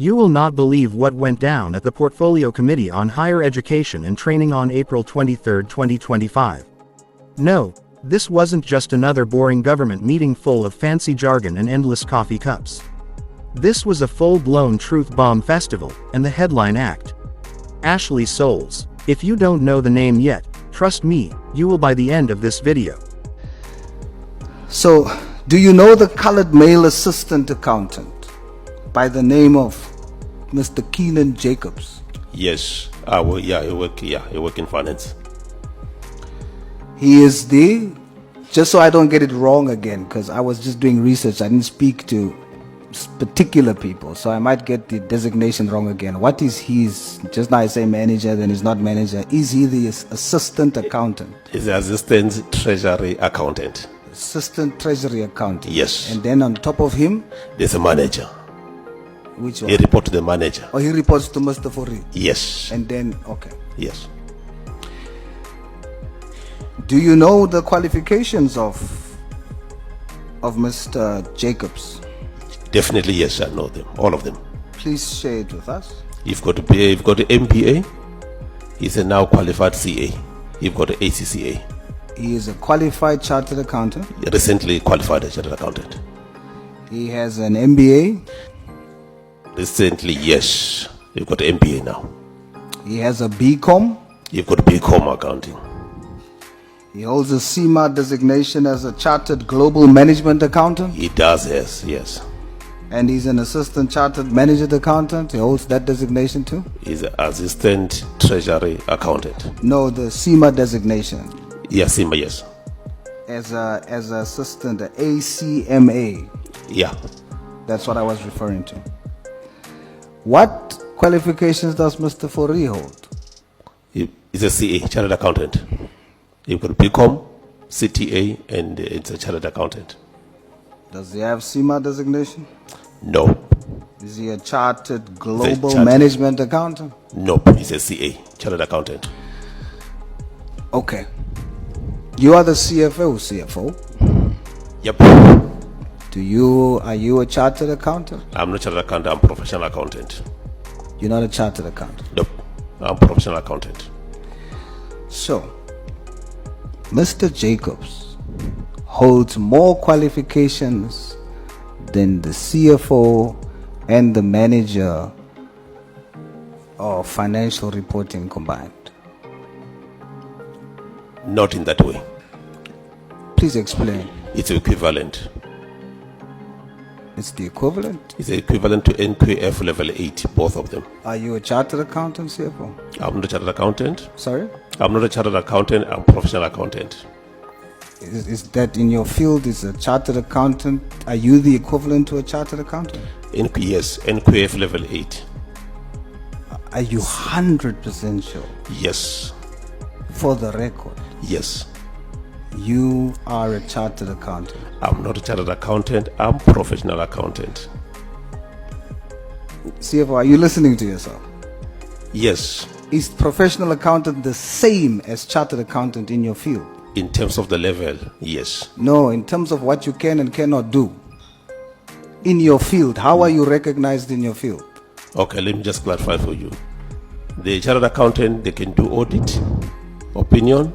You will not believe what went down at the Portfolio Committee on Higher Education and Training on April 23, 2025. No, this wasn't just another boring government meeting full of fancy jargon and endless coffee cups. This was a full-blown truth bomb festival, and the headline act. Ashley Sauls. If you don't know the name yet, trust me, you will by the end of this video. So, do you know the colored male assistant accountant by the name of Mr. Keenan Jacobs? Yes, I work in finance. He is just so I don't get it wrong again, because I was just doing research, I didn't speak to particular people, so I might get the designation wrong again. What is his, just now I say manager, then he's not manager. Is he the assistant accountant? He's the assistant treasury accountant. Assistant treasury accountant. Yes. And then on top of him, there's a manager. Which one? He reports to the manager. Oh, he reports to Mr. Fori? Yes. And then, okay. Yes. Do you know the qualifications of Mr. Jacobs? Definitely, yes, I know them, all of them. Please share it with us. You've got the MBA. He's a now qualified CA. You've got the ACCA. He is a qualified chartered accountant. Recently qualified as chartered accountant. He has an MBA. Recently, yes. You've got the MBA now. He has a BCom. You've got BCom accounting. He holds a CIMA designation as a chartered global management accountant. He does, yes. And he's an assistant chartered management accountant. He holds that designation too. He's an assistant treasury accountant. No, the CIMA designation. Yes, CIMA, yes. As a assistant, the ACMA. Yeah. That's what I was referring to. What qualifications does Mr. Fori hold? He's a CA, chartered accountant. You've got BCom, CTA, and it's a chartered accountant. Does he have CIMA designation? No. Is he a chartered global management accountant? Nope, he's a CA, chartered accountant. Okay. You are the CFO? Yep. Are you a chartered accountant? I'm not a chartered accountant, I'm a professional accountant. You're not a chartered accountant? Nope, I'm a professional accountant. So, Mr. Jacobs holds more qualifications than the CFO and the manager of financial reporting combined. Not in that way. Please explain. It's equivalent. It's the equivalent? It's equivalent to NQF level 8, both of them. Are you a chartered accountant, CFO? I'm not a chartered accountant. Sorry? I'm not a chartered accountant, I'm a professional accountant. Is that in your field, is a chartered accountant, are you the equivalent to a chartered accountant? Yes, NQF level 8. Are you 100% sure? Yes. For the record? Yes. You are a chartered accountant? I'm not a chartered accountant, I'm a professional accountant. CFO, are you listening to yourself? Yes. Is professional accountant the same as chartered accountant in your field? In terms of the level, yes. No, in terms of what you can and cannot do. In your field, how are you recognized in your field? Okay, let me just clarify for you. The chartered accountant, they can do audit, opinion.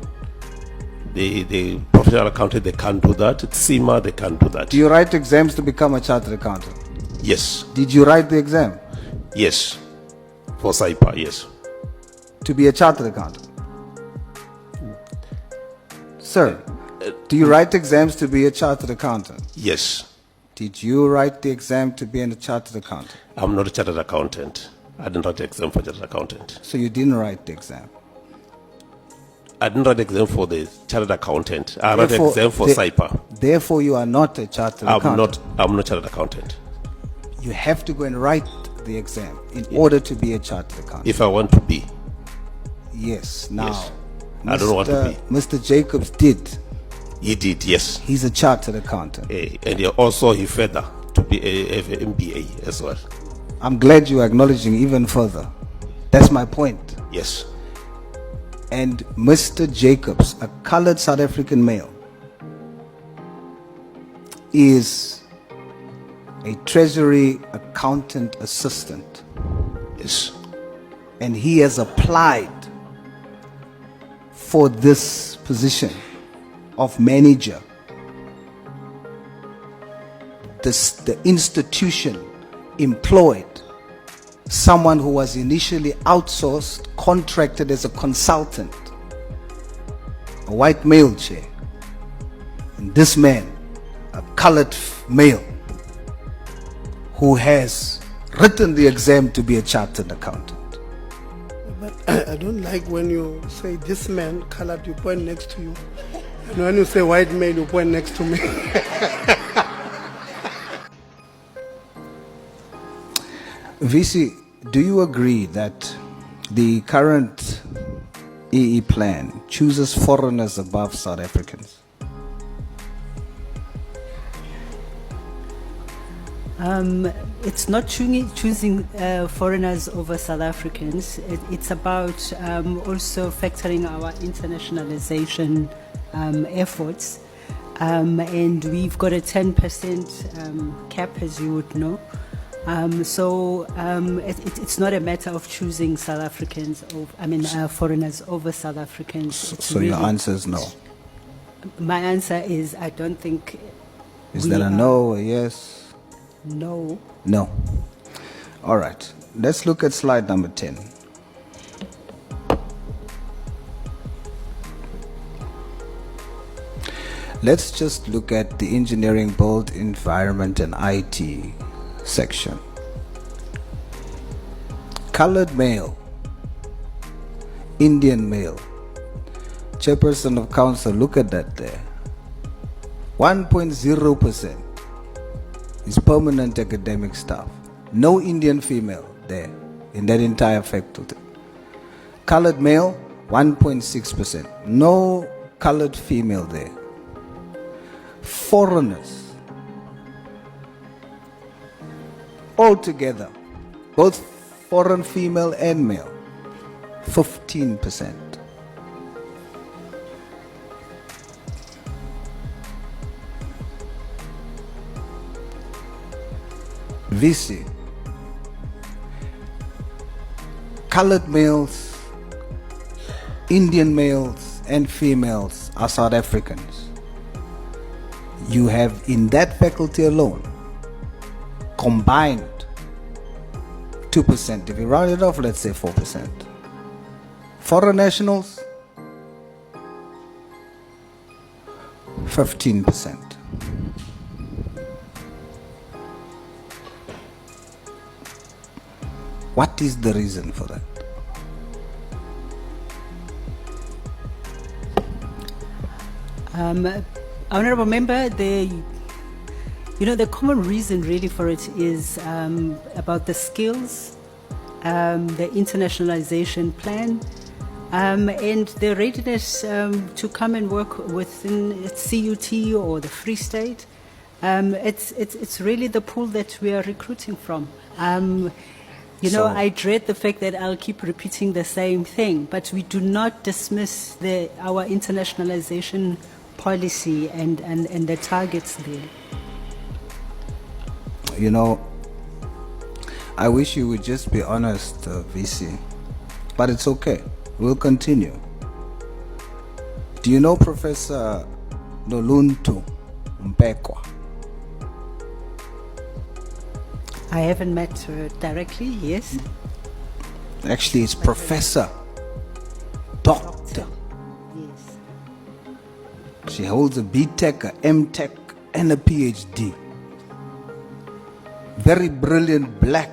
The professional accountant, they can't do that. CIMA, they can't do that. Do you write exams to become a chartered accountant? Yes. Did you write the exam? Yes. For SIPA, yes. To be a chartered accountant? Sir, do you write exams to be a chartered accountant? Yes. Did you write the exam to be a chartered accountant? I'm not a chartered accountant. I didn't write the exam for chartered accountant. So you didn't write the exam? I didn't write the exam for the chartered accountant. I wrote the exam for SIPA. Therefore, you are not a chartered accountant. I'm not a chartered accountant. You have to go and write the exam in order to be a chartered accountant. If I want to be. Yes. Now, yes. I don't want to be. Mr. Jacobs did. He did, yes. He's a chartered accountant. And he further to be a MBA as well. I'm glad you're acknowledging even further. That's my point. Yes. And Mr. Jacobs, a colored South African male, is a treasury accountant assistant. Yes. And he has applied for this position of manager. The institution employed someone who was initially outsourced, contracted as a consultant, a white male chair. And this man, a colored male, who has written the exam to be a chartered accountant. But I don't like when you say this man colored, you point next to you. And when you say white male, you point next to me. VC, do you agree that the current EE plan chooses foreigners above South Africans? It's not choosing foreigners over South Africans. It's about also factoring our internationalization efforts. And we've got a 10% cap, as you would know. It's not a matter of choosing South Africans, foreigners over South Africans. So your answer is no? My answer is I don't think. Is that a no or yes? No. No. All right. Let's look at slide number 10. Let's just look at the engineering, build, environment, and IT section. Colored male, Indian male, chairperson of council, look at that there. 1.0% is permanent academic staff. No Indian female there in that entire faculty. Colored male, 1.6%. No colored female there. Foreigners, altogether, both foreign female and male, 15%. VC, colored males, Indian males and females are South Africans. You have in that faculty alone combined 2%. If you round it off, let's say 4%. Foreign nationals, 15%. What is the reason for that? Honorable Member, the common reason really for it is about the skills, the internationalization plan, and the readiness to come and work within CUT or the Free State. It's really the pool that we are recruiting from. I dread the fact that I'll keep repeating the same thing, but we do not dismiss our internationalization policy and the targets there. I wish you would just be honest, VC, but it's okay. We'll continue. Do you know Professor Noluntu Mpekwa? I haven't met her directly, yes. Actually, it's Professor, Doctor. Yes. She holds a BTech, a MTech, and a PhD. Very brilliant black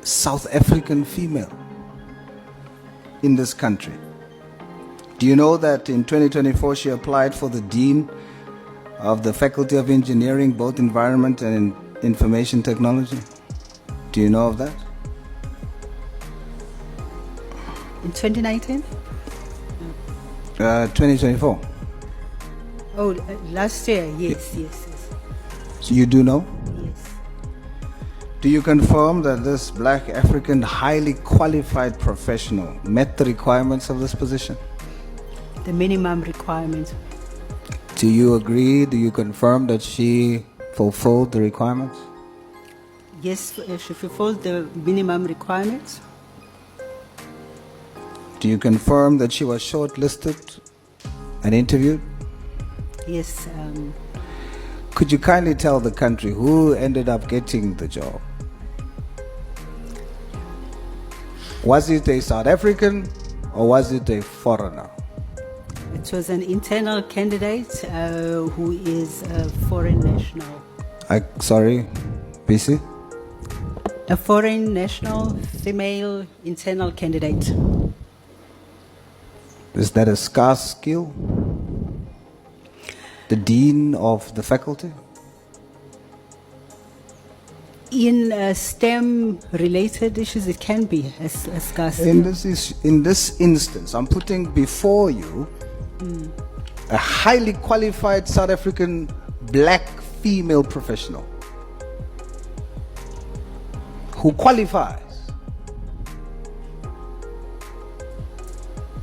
South African female in this country. Do you know that in 2024 she applied for the Dean of the Faculty of Engineering, both Environment and Information Technology? Do you know of that? In 2019? 2024. Oh, last year, yes. So you do know? Yes. Do you confirm that this black African highly qualified professional met the requirements of this position? The minimum requirement. Do you agree? Do you confirm that she fulfilled the requirements? Yes, she fulfilled the minimum requirements. Do you confirm that she was shortlisted and interviewed? Yes, Could you kindly tell the country who ended up getting the job? Was it a South African or was it a foreigner? it was an internal candidate who is a foreign national. Sorry, BC? A foreign national, female internal candidate. Is that a scarce skill? The dean of the faculty? In STEM-related issues, it can be a scarce. In this instance, I'm putting before you a highly qualified South African black female professional who qualifies.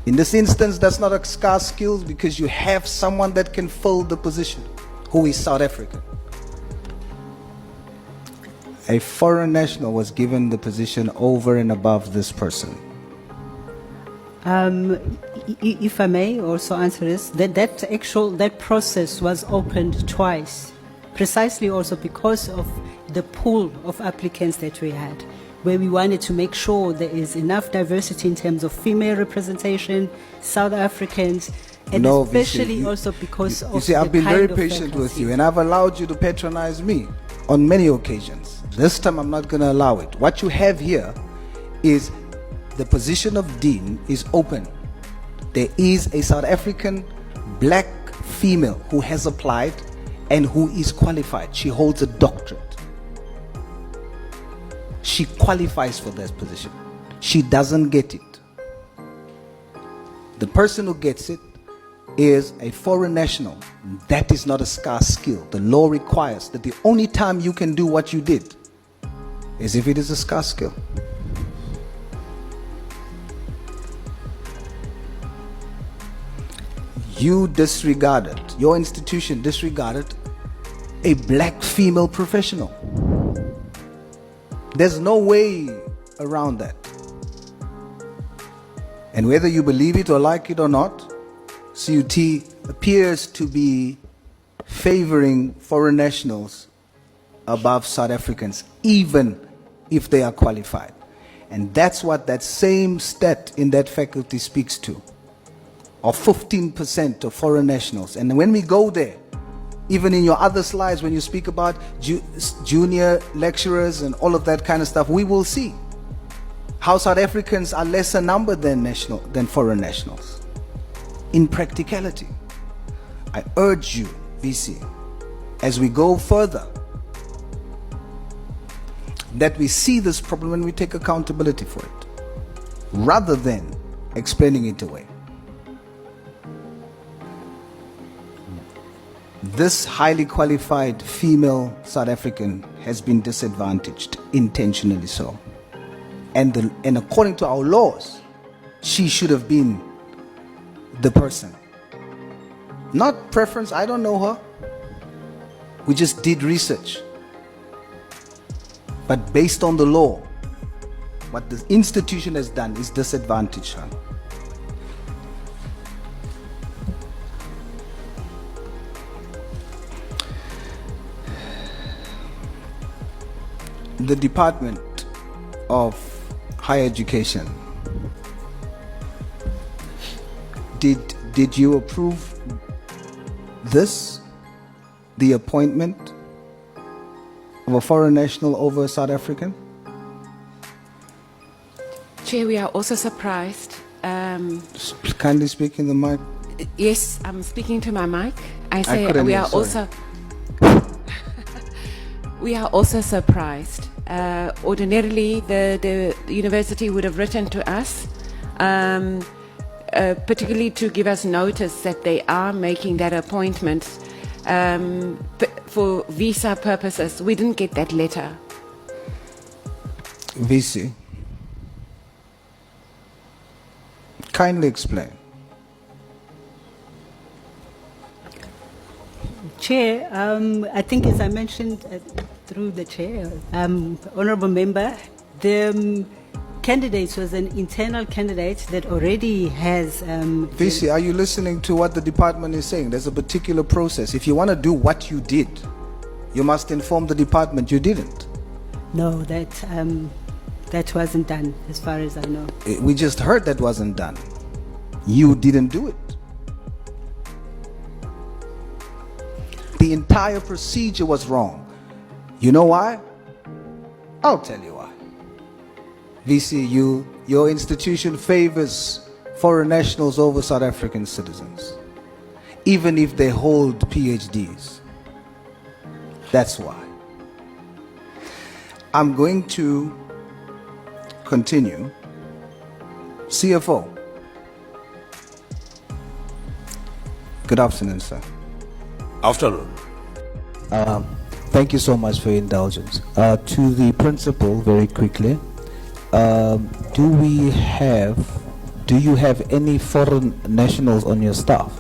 In this instance, that's not a scarce skill because you have someone that can fill the position who is South African. A foreign national was given the position over and above this person. If I may also answer this, that process was opened twice, precisely also because of the pool of applicants that we had, where we wanted to make sure there is enough diversity in terms of female representation, South Africans, and especially also because of you see, I've been very patient with you, and I've allowed you to patronize me on many occasions. This time I'm not going to allow it. What you have here is the position of dean is open. There is a South African black female who has applied and who is qualified. She holds a doctorate. She qualifies for this position. She doesn't get it. The person who gets it is a foreign national. That is not a scarce skill. The law requires that the only time you can do what you did is if it is a scarce skill. You disregarded, your institution disregarded a black female professional. There's no way around that. And whether you believe it or like it or not, CUT appears to be favoring foreign nationals above South Africans, even if they are qualified. And that's what that same stat in that faculty speaks to, of 15% of foreign nationals. And when we go there, even in your other slides, when you speak about junior lecturers and all of that kind of stuff, we will see how South Africans are lesser numbered than foreign nationals. In practicality, I urge you, VC, as we go further, that we see this problem and we take accountability for it, rather than explaining it away. This highly qualified female South African has been disadvantaged, intentionally so. And according to our laws, she should have been the person. Not preference, I don't know her. We just did research. But based on the law, what the institution has done is disadvantage her. The Department of Higher Education, did you approve this, the appointment of a foreign national over a South African? Chair, we are also surprised. Kindly speak in the mic. Yes, I'm speaking to my mic. We are also surprised. Ordinarily, the university would have written to us, particularly to give us notice that they are making that appointment for visa purposes. We didn't get that letter. VC, kindly explain. Chair, I think as I mentioned through the chair, honourable member, the candidate was an internal candidate that already has. VC, are you listening to what the department is saying? There's a particular process. If you want to do what you did, you must inform the department you didn't. No, that wasn't done, as far as I know. We just heard that wasn't done. You didn't do it. The entire procedure was wrong. You know why? I'll tell you why. VCU, your institution favors foreign nationals over South African citizens, even if they hold PhDs. That's why. I'm going to continue. CFO. Good afternoon, sir. Afternoon. Thank you so much for your indulgence. To the principal, very quickly, do you have any foreign nationals on your staff?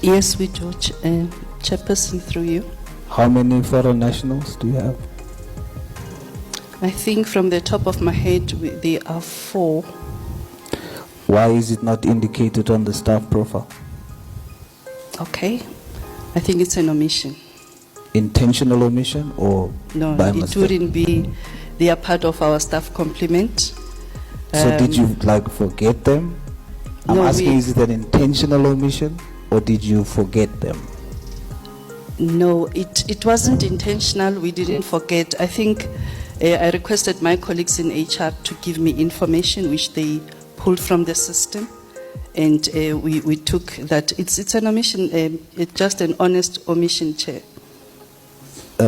Yes, we do, Chairperson, through you. How many foreign nationals do you have? I think from the top of my head, there are 4. Why is it not indicated on the staff profile? Okay. I think it's an omission. Intentional omission or No, by it mistake? wouldn't be. They are part of our staff complement. So did you forget them? I'm no, asking, is it an intentional omission or did you forget them? No, it wasn't intentional. We didn't forget. I think I requested my colleagues in HR to give me information which they pulled from the system, and we took that. It's an omission. It's just an honest omission, Chair.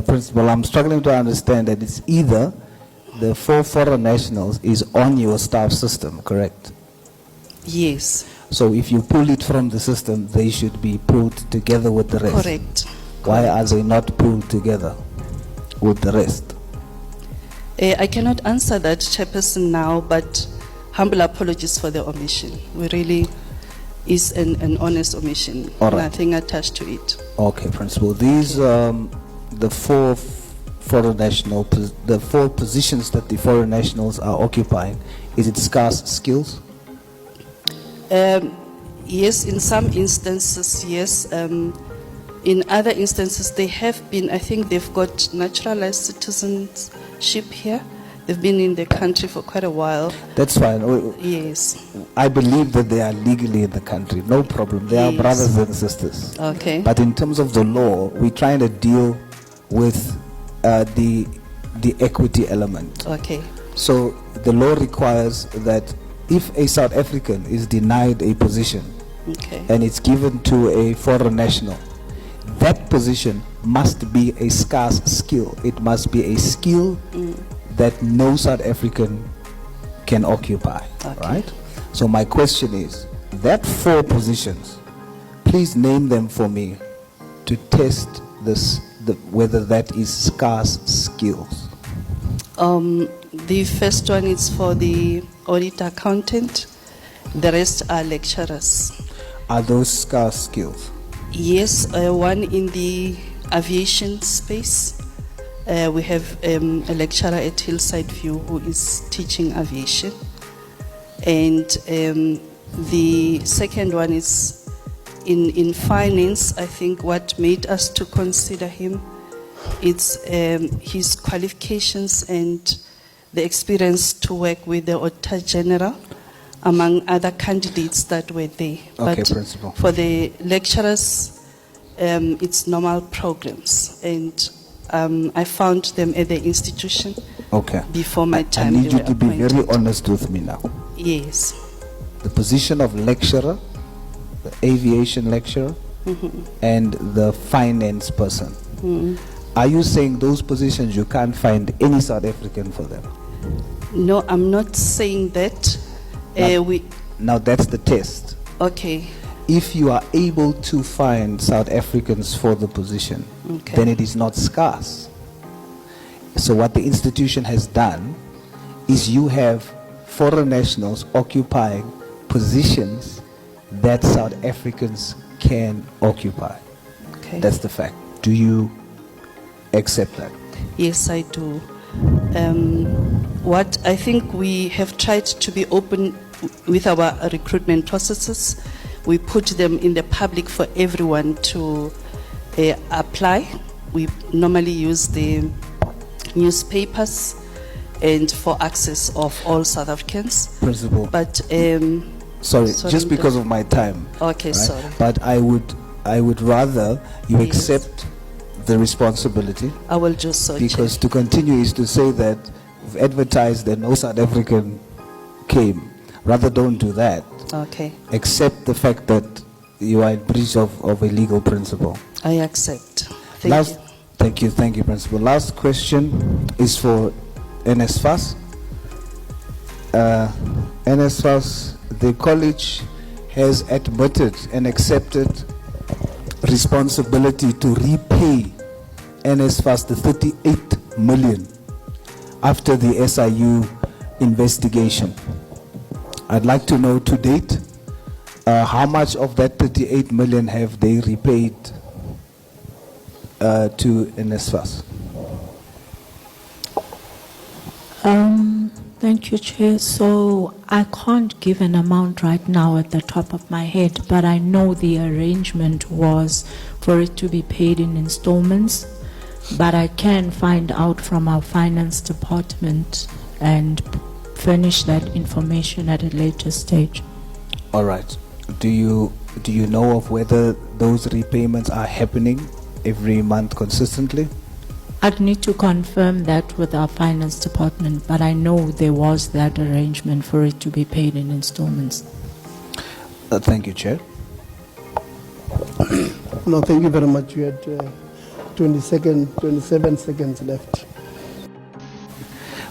Principal, I'm struggling to understand that it's either the 4 foreign nationals is on your staff system, correct? Yes. So if you pull it from the system, they should be pulled together with the rest. Correct. Why are they not pulled together with the rest? I cannot answer that, Chairperson, now, but humble apologies for the omission. We really is an honest omission. All right. Nothing attached to it. Okay, Principal. These the 4 foreign national, the 4 positions that the foreign nationals are occupying. Is it scarce skills? Yes, in some instances, yes. In other instances, they have been, I think they've got naturalized citizenship here. They've been in the country for quite a while. That's fine. Yes. I believe that they are legally in the country. No problem. They are Yes. brothers and sisters. Okay. But in terms of the law, we're trying to deal with the equity element. Okay. So the law requires that if a South African is denied a position Okay. and it's given to a foreign national, that position must be a scarce skill. It must be a skill that no South African can occupy. Okay. Right? So my question is, that 4 positions, please name them for me to test this, whether that is scarce skills. The first one is for the audit accountant. The rest are lecturers. Are those scarce skills? Yes, one in the aviation space. We have a lecturer at Hillside View who is teaching aviation. And the second one is in finance. I think what made us to consider him, it's his qualifications and the experience to work with the Auditor General, among other candidates that were there. Okay, But Principal. for the lecturers, it's normal programs. And I found them at the institution Okay. before my I time. need they you were to be very appointed. honest with me now. Yes. The position of lecturer, the aviation lecturer, and the finance person. Are you saying those positions you can't find any South African for them? No, I'm not saying that. Now that's the test. Okay. If you are able to find South Africans for the position, Okay. then it is not scarce. So what the institution has done is you have foreign nationals occupying positions that South Africans can occupy. Okay. That's the fact. Do you accept that? Yes, I do. What I think we have tried to be open with our recruitment processes. We put them in the public for everyone to apply. We normally use the newspapers and for access of all South Africans. Principal. But sorry, just because of my time. Okay, right? sorry. But I would rather you Yes. accept the responsibility, I will do so. because to continue is to say that we've advertised that no South African came. Rather, don't do that. Chair. Okay, Accept the fact that you are in breach of a legal principle. I accept. Thank you. Thank you, Principal. Last question is for NSFAS. NSFAS, the college has admitted and accepted responsibility to repay NSFAS the 38 million after the SIU investigation. I'd like to know to date, how much of that 38 million have they repaid to NSFAS? Thank you, Chair. So I can't give an amount right now at the top of my head, but I know the arrangement was for it to be paid in installments. But I can find out from our finance department and furnish that information at a later stage. All right. Do you know of whether those repayments are happening every month consistently? I'd need to confirm that with our finance department, but I know there was that arrangement for it to be paid in installments. Thank you, Chair. No, thank you very much. You had 27 seconds left.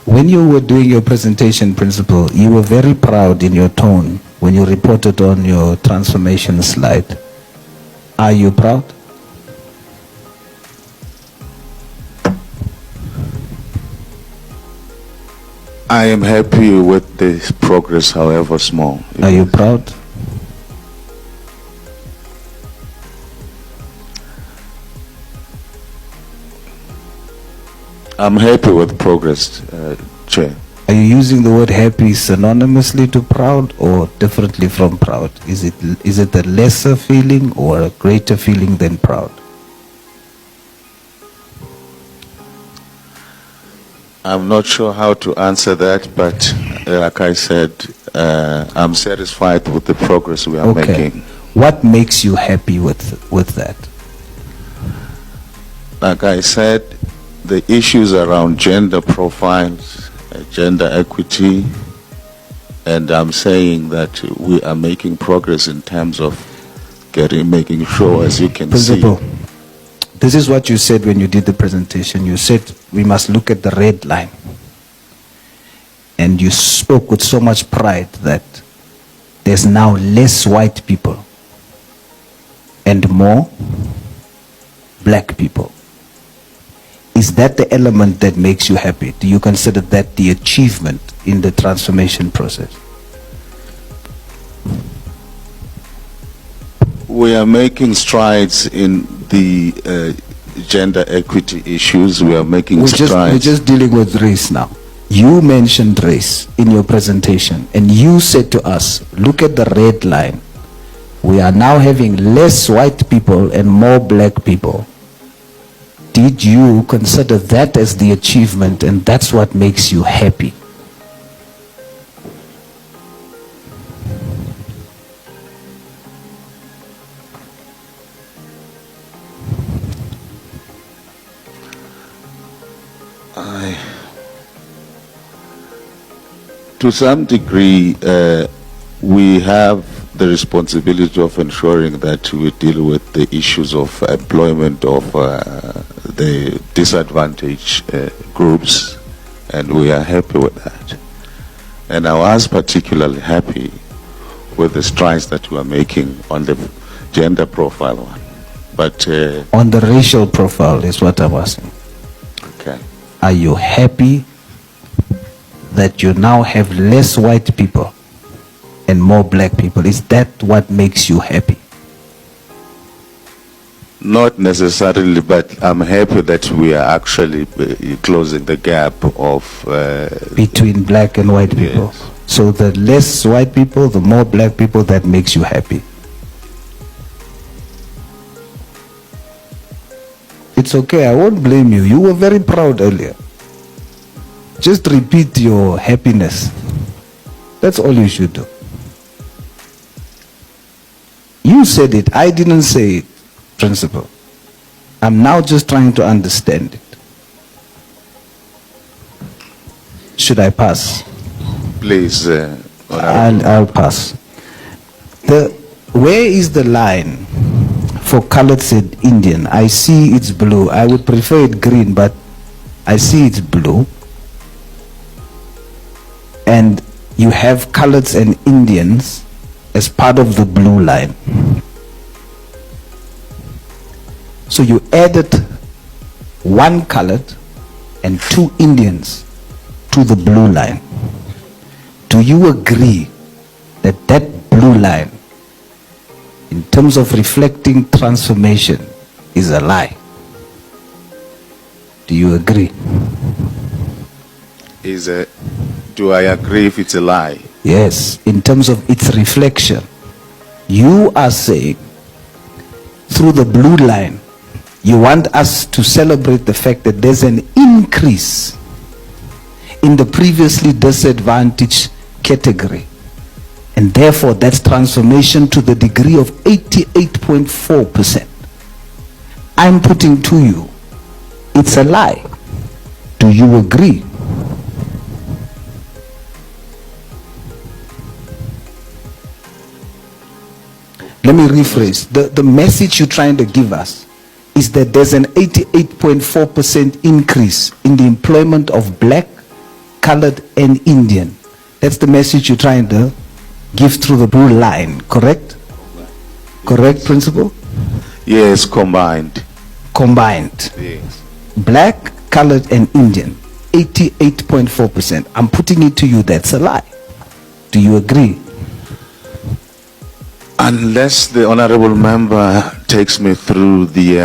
When you were doing your presentation, Principal, you were very proud in your tone when you reported on your transformation slide. Are you proud? I am happy with this progress, however small. Are you proud? I'm happy with progress, Chair. Are you using the word happy synonymously to proud or differently from proud? Is it a lesser feeling or a greater feeling than proud? I'm not sure how to answer that, but like I said, I'm satisfied with the progress we are making. What makes you happy with that? Like I said, the issues around gender profiles, gender equity, and I'm saying that we are making progress in terms of making sure, as you can Principal, see. this is what you said when you did the presentation. You said we must look at the red line. And you spoke with so much pride that there's now less white people and more black people. Is that the element that makes you happy? Do you consider that the achievement in the transformation process? We are making strides in the gender equity issues. We are making strides. We're just dealing with race now. You mentioned race in your presentation, and you said to us, look at the red line. We are now having less white people and more black people. Did you consider that as the achievement, and that's what makes you happy? To some degree, we have the responsibility of ensuring that we deal with the issues of employment of the disadvantaged groups, and we are happy with that. And I was particularly happy with the strides that we are making on the gender profile one. But on the racial profile is what I'm asking. okay. Are you happy that you now have less white people and more black people? Is that what makes you happy? Not necessarily, but I'm happy that we are actually closing the gap of Between black and white people. Yes. So the less white people, the more black people, that makes you happy. It's okay, I won't blame you. You were very proud earlier. Just repeat your happiness. That's all you should do. You said it, I didn't say it, Principal. I'm now just trying to understand it. Should I pass? Please, I'll pass. Where is the line for colored and Indian? I see it's blue. I would prefer it green, but I see it's blue. And you have coloreds and Indians as part of the blue line. So you added one colored and 2 Indians to the blue line. Do you agree that that blue line, in terms of reflecting transformation, is a lie? Do you agree? Do I agree if it's a lie? Yes, in terms of its reflection. You are saying, through the blue line, you want us to celebrate the fact that there's an increase in the previously disadvantaged category. And therefore, that's transformation to the degree of 88.4%. I'm putting to you, it's a lie. Do you agree? Let me rephrase. The message you're trying to give us is that there's an 88.4% increase in the employment of black, colored, and Indian. That's the message you're trying to give through the blue line, correct? Correct, Principal? Yes, combined. Combined. Yes. Black, colored, and Indian. 88.4%. I'm putting it to you, that's a lie. Do you agree? Unless the honorable member takes me through the...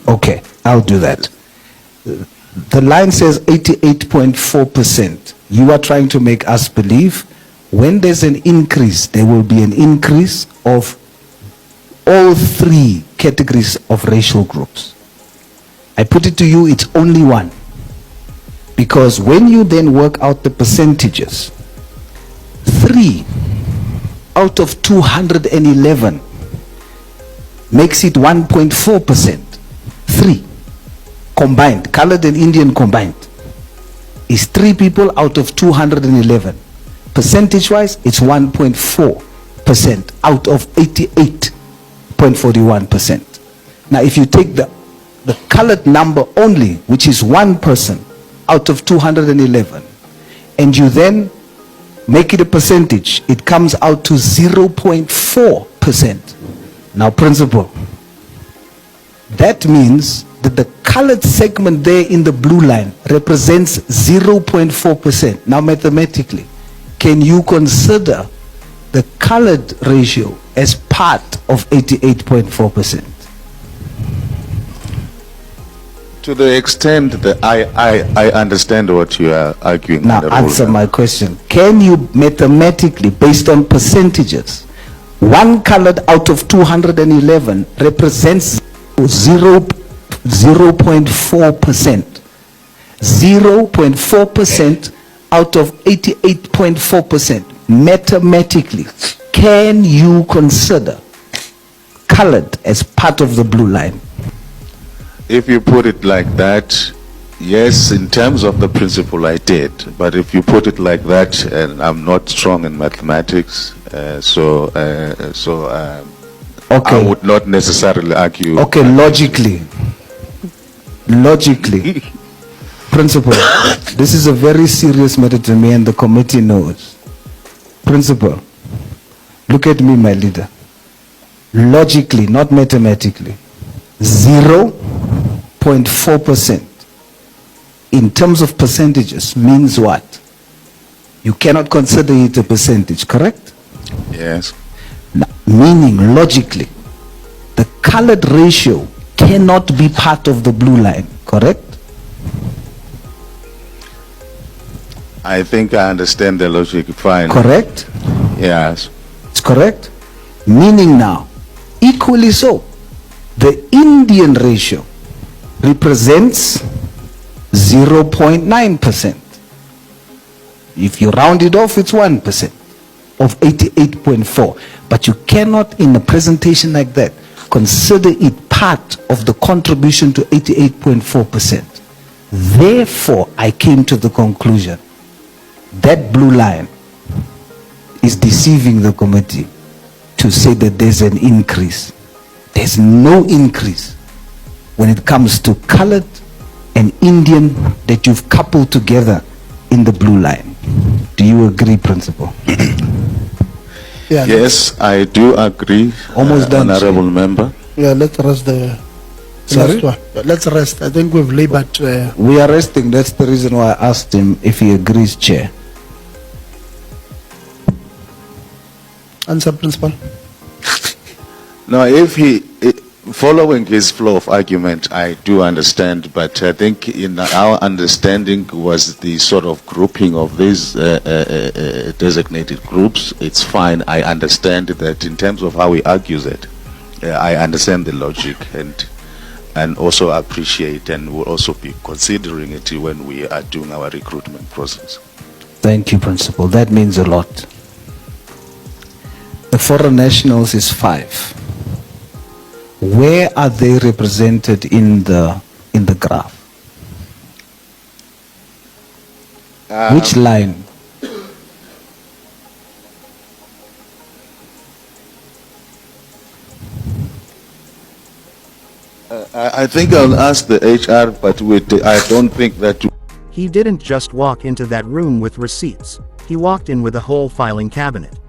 Okay, I'll do that. The line says 88.4%. You are trying to make us believe when there's an increase, there will be an increase of all 3 categories of racial groups. I put it to you, it's only one. Because when you then work out the percentages, 3 out of 211 makes it 1.4%. 3 combined, colored and Indian combined, is 3 people out of 211. Percentage wise, it's 1.4% out of 88.41%. Now if you take the colored number only, which is 1 person out of 211, and you then make it a percentage, it comes out to 0.4%. Now, Principal, that means that the colored segment there in the blue line represents 0.4%. Now, mathematically, can you consider the colored ratio as part of 88.4%? To the extent that I understand what you are arguing. Now answer my question. Can you mathematically, based on percentages, 1 colored out of 211 represents 0.4%. 0.4% out of 88.4%. Mathematically, can you consider colored as part of the blue line? If you put it like that, yes, in terms of the principle I did. But if you put it like that, and I'm not strong in mathematics, so I would not necessarily argue. Okay, logically, Principal, this is a very serious matter to me and the committee knows. Principal, look at me, my leader. Logically, not mathematically, 0.4% in terms of percentages means what? You cannot consider it a percentage, correct? Yes. Now, meaning logically, the colored ratio cannot be part of the blue line, correct? I think I understand the logic fine. Correct? Yes. It's correct? Meaning now, equally so, the Indian ratio represents 0.9%. If you round it off, it's 1% of 88.4. But you cannot, in a presentation like that, consider it part of the contribution to 88.4%. Therefore, I came to the conclusion that blue line is deceiving the committee to say that there's an increase. There's no increase when it comes to colored and Indian that you've coupled together in the blue line. Do you agree, Principal? Yeah, Yes, I do agree, Almost done, Honorable Member. yeah, let's rest the Sorry? last one. Let's rest. I think we've labored. We are resting. That's the reason why I asked him if he agrees, Chair. Answer, Principal. No, following his flow of argument, I do understand, but I think in our understanding was the sort of grouping of these designated groups. It's fine. I understand that in terms of how he argues it, I understand the logic and also appreciate and will also be considering it when we are doing our recruitment process. Thank you, Principal. That means a lot. The foreign nationals is 5. Where are they represented in the graph? Which line? I think I'll ask the HR, but I don't think that. He didn't just walk into that room with receipts, he walked in with a whole filing cabinet.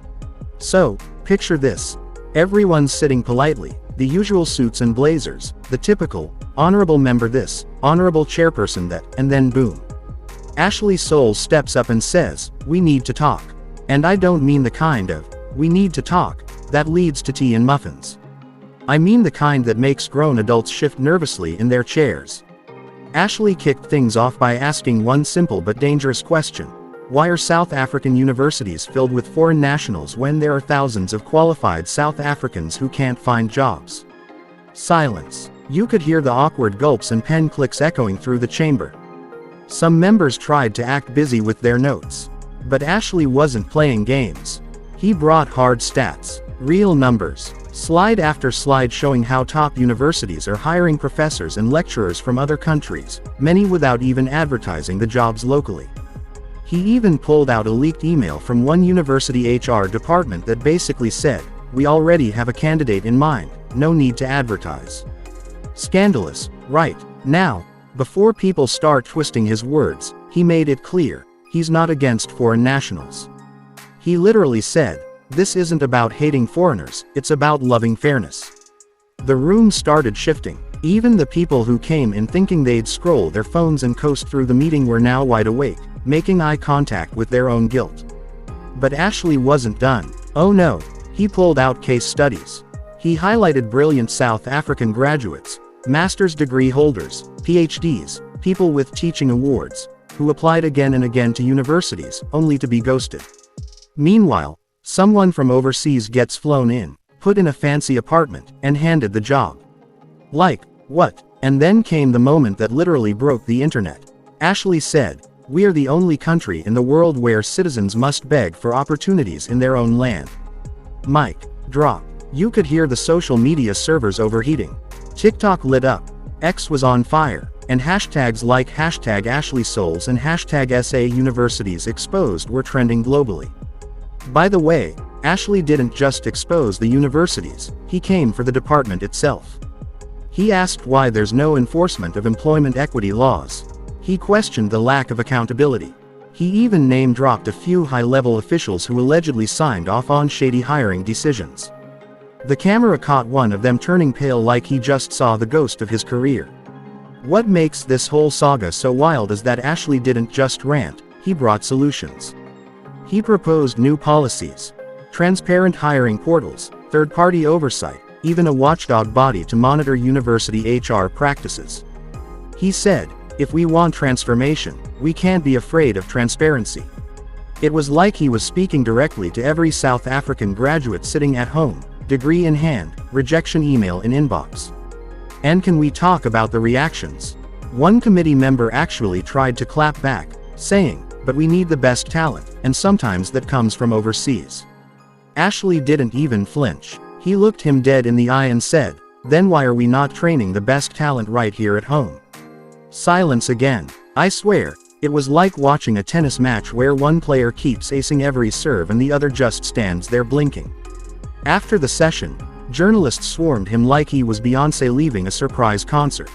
So, picture this. Everyone's sitting politely, the usual suits and blazers, the typical, honorable member this, honorable chairperson that, and then boom. Ashley Sauls steps up and says, "We need to talk." And I don't mean the kind of, "we need to talk," that leads to tea and muffins. I mean the kind that makes grown adults shift nervously in their chairs. Ashley kicked things off by asking one simple but dangerous question. Why are South African universities filled with foreign nationals when there are thousands of qualified South Africans who can't find jobs? Silence. You could hear the awkward gulps and pen clicks echoing through the chamber. Some members tried to act busy with their notes. But Ashley wasn't playing games. He brought hard stats, real numbers, slide after slide showing how top universities are hiring professors and lecturers from other countries, many without even advertising the jobs locally. He even pulled out a leaked email from one university HR department that basically said, "We already have a candidate in mind, no need to advertise." Scandalous, right? Now, before people start twisting his words, he made it clear, he's not against foreign nationals. He literally said, "This isn't about hating foreigners, it's about loving fairness." The room started shifting. Even the people who came in thinking they'd scroll their phones and coast through the meeting were now wide awake, making eye contact with their own guilt. But Ashley wasn't done. Oh no, he pulled out case studies. He highlighted brilliant South African graduates, master's degree holders, PhDs, people with teaching awards, who applied again and again to universities, only to be ghosted. Meanwhile, someone from overseas gets flown in, put in a fancy apartment, and handed the job. Like, what? And then came the moment that literally broke the internet. Ashley said, "We are the only country in the world where citizens must beg for opportunities in their own land." Mic drop. You could hear the social media servers overheating. TikTok lit up, X was on fire, and hashtags like hashtag Ashley Sauls and hashtag SA Universities Exposed were trending globally. By the way, Ashley didn't just expose the universities, he came for the department itself. He asked why there's no enforcement of employment equity laws. He questioned the lack of accountability. He even name-dropped a few high-level officials who allegedly signed off on shady hiring decisions. The camera caught one of them turning pale like he just saw the ghost of his career. What makes this whole saga so wild is that Ashley didn't just rant, he brought solutions. He proposed new policies, transparent hiring portals, third-party oversight, even a watchdog body to monitor university HR practices. He said, "If we want transformation, we can't be afraid of transparency." It was like he was speaking directly to every South African graduate sitting at home, degree in hand, rejection email in inbox. And can we talk about the reactions? One committee member actually tried to clap back, saying, "But we need the best talent, and sometimes that comes from overseas." Ashley didn't even flinch. He looked him dead in the eye and said, "Then why are we not training the best talent right here at home?" Silence again. I swear, it was like watching a tennis match where one player keeps acing every serve and the other just stands there blinking. After the session, journalists swarmed him like he was Beyoncé leaving a surprise concert.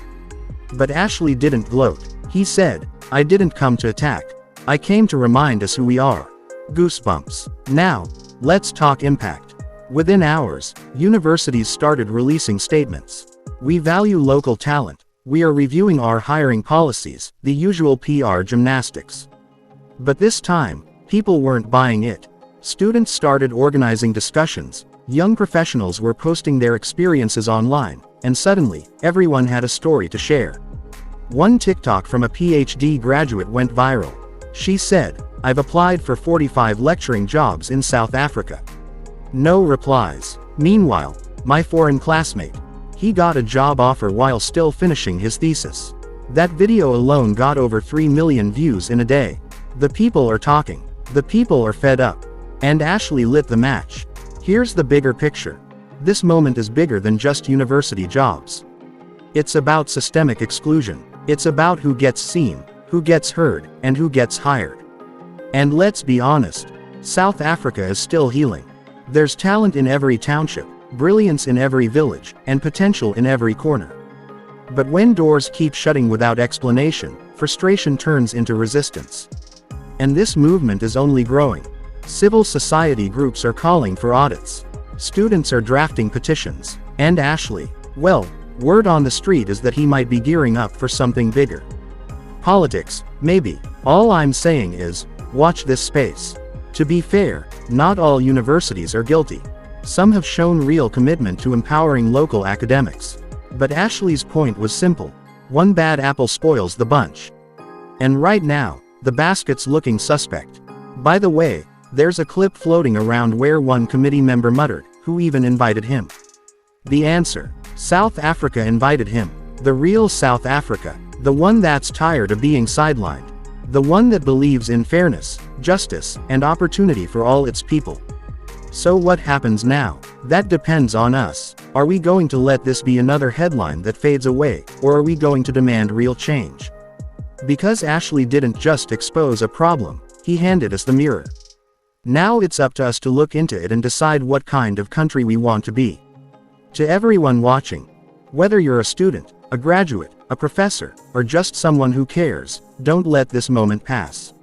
But Ashley didn't gloat. He said, "I didn't come to attack. I came to remind us who we are." Goosebumps. Now, let's talk impact. Within hours, universities started releasing statements. "We value local talent. We are reviewing our hiring policies," the usual PR gymnastics. But this time, people weren't buying it. Students started organizing discussions, young professionals were posting their experiences online, and suddenly, everyone had a story to share. One TikTok from a PhD graduate went viral. She said, "I've applied for 45 lecturing jobs in South Africa. No replies." Meanwhile, my foreign classmate, he got a job offer while still finishing his thesis. That video alone got over 3 million views in a day. The people are talking. The people are fed up. And Ashley lit the match. Here's the bigger picture. This moment is bigger than just university jobs. It's about systemic exclusion. It's about who gets seen, who gets heard, and who gets hired. And let's be honest, South Africa is still healing. There's talent in every township, brilliance in every village, and potential in every corner. But when doors keep shutting without explanation, frustration turns into resistance. And this movement is only growing. Civil society groups are calling for audits. Students are drafting petitions. And Ashley, well, word on the street is that he might be gearing up for something bigger. Politics, maybe. All I'm saying is, watch this space. To be fair, not all universities are guilty. Some have shown real commitment to empowering local academics. But Ashley's point was simple. One bad apple spoils the bunch. And right now, the basket's looking suspect. By the way, there's a clip floating around where one committee member muttered, "Who even invited him?" The answer: South Africa invited him. The real South Africa. The one that's tired of being sidelined. The one that believes in fairness, justice, and opportunity for all its people. So what happens now? That depends on us. Are we going to let this be another headline that fades away, or are we going to demand real change? Because Ashley didn't just expose a problem, he handed us the mirror. Now it's up to us to look into it and decide what kind of country we want to be. To everyone watching, whether you're a student, a graduate, a professor, or just someone who cares, don't let this moment pass.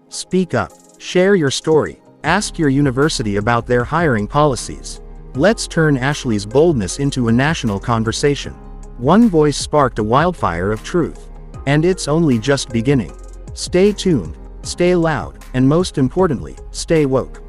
Speak up, share your story, ask your university about their hiring policies. Let's turn Ashley's boldness into a national conversation. One voice sparked a wildfire of truth. And it's only just beginning. Stay tuned, stay loud, and most importantly, stay woke.